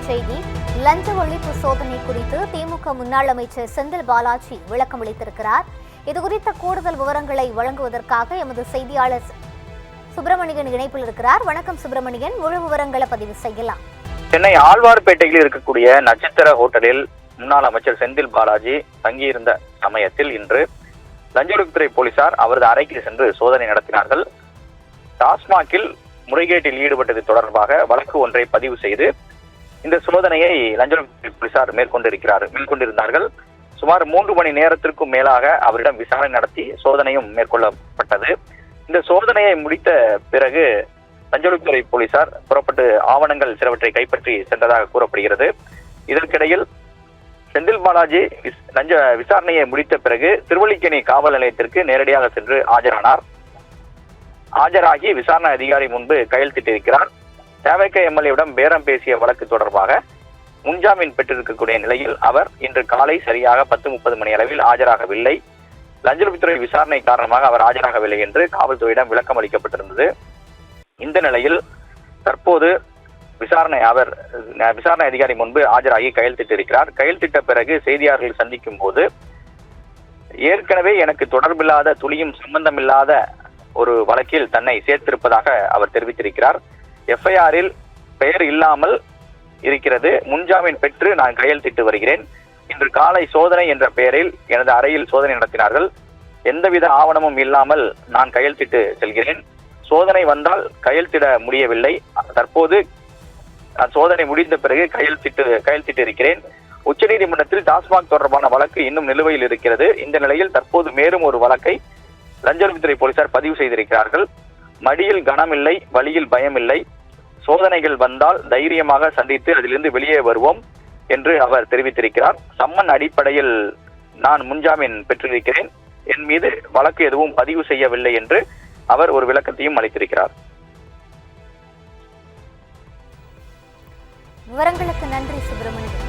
செய்தி. லஞ்ச ஒழிப்பு சோதனை குறித்து திமுக முன்னாள் அமைச்சர் செந்தில் பாலாஜி விளக்கம் அளித்திருக்கிறார். இதுகுறித்த கூடுதல் விவரங்களை வழங்குவதற்காக எமது செய்தியாளர் சுப்பிரமணியன் இணைப்பில் இருக்கிறார். வணக்கம் சுப்பிரமணியன், முழு விவரங்களை பதிவு செய்யலாம். சென்னை ஆழ்வார்பேட்டையில் இருக்கக்கூடிய நட்சத்திர ஹோட்டலில் முன்னாள் அமைச்சர் செந்தில் பாலாஜி தங்கியிருந்த சமயத்தில் இன்று லஞ்ச ஒழிப்புத்துறை போலீசார் அவரது அறைக்கு சென்று சோதனை நடத்தினார்கள். டாஸ்மாகில் முறைகேட்டில் ஈடுபட்டது தொடர்பாக வழக்கு ஒன்றை பதிவு செய்து இந்த சோதனையை லஞ்ச ஒழிப்புத்துறை போலீசார் மேற்கொண்டிருந்தார்கள். சுமார் 3 மணி நேரத்திற்கும் மேலாக அவரிடம் விசாரணை நடத்தி சோதனையும் மேற்கொள்ளப்பட்டது. இந்த சோதனையை முடித்த பிறகு லஞ்ச ஒழிப்புத்துறை போலீசார் புறப்பட்டு ஆவணங்கள் சிலவற்றை கைப்பற்றி சென்றதாக கூறப்படுகிறது. இதற்கிடையில் செந்தில் பாலாஜி லஞ்ச விசாரணையை முடித்த பிறகு திருவல்லிக்கேணி காவல் நிலையத்திற்கு நேரடியாக சென்று ஆஜராகி விசாரணை அதிகாரி முன்பு கையெழுத்திட்டிருக்கிறார். தேவைக்க எம்எல்ஏவிடம் பேரம் பேசிய வழக்கு தொடர்பாக முன்ஜாமீன் பெற்றிருக்கக்கூடிய நிலையில் அவர் இன்று காலை சரியாக 10:30 மணி அளவில் ஆஜராகவில்லை. லஞ்ச ஒழிப்புத்துறை விசாரணை காரணமாக அவர் ஆஜராகவில்லை என்று காவல்துறையிடம் விளக்கம் அளிக்கப்பட்டிருந்தது. இந்த நிலையில் தற்போது விசாரணை அதிகாரி முன்பு ஆஜராகி கையெழுத்திட்டிருக்கிறார். கையெழுத்திட்ட பிறகு செய்தியாளர்கள் சந்திக்கும் போது ஏற்கனவே எனக்கு தொடர்பில்லாத துளியும் சம்பந்தமில்லாத ஒரு வழக்கில் தன்னை சேர்த்திருப்பதாக அவர் தெரிவித்திருக்கிறார். எஃப்ஐஆரில் பெயர் இல்லாமல் இருக்கிறது. முன்ஜாமீன் பெற்று நான் கையெழுத்திட்டு வருகிறேன். இன்று காலை சோதனை என்ற பெயரில் எனது அறையில் சோதனை நடத்தினார்கள். எந்தவித ஆவணமும் இல்லாமல் நான் கையெழுத்திட்டு செல்கிறேன். சோதனை வந்தால் கையெழுத்திட முடியவில்லை. தற்போது சோதனை முடிந்த பிறகு கையெழுத்திட்டு இருக்கிறேன். உச்சநீதிமன்றத்தில் டாஸ்மாக் தொடர்பான வழக்கு இன்னும் நிலுவையில் இருக்கிறது. இந்த நிலையில் தற்போது மேலும் ஒரு வழக்கை லஞ்ச ஒழிப்புத்துறை போலீசார் பதிவு செய்திருக்கிறார்கள். மடியில் கனமில்லை, வழியில் பயமில்லை. சோதனைகள் வந்தால் தைரியமாக சந்தித்து அதிலிருந்து வெளியே வருவோம் என்று அவர் தெரிவித்திருக்கிறார். சம்மன் அடிப்படையில் நான் முன்ஜாமீன் பெற்றிருக்கிறேன். என் மீது வழக்கு எதுவும் பதிவு செய்யவில்லை என்று அவர் ஒரு விளக்கத்தையும் அளித்திருக்கிறார். விவரங்களுக்கு நன்றி சுப்பிரமணியன்.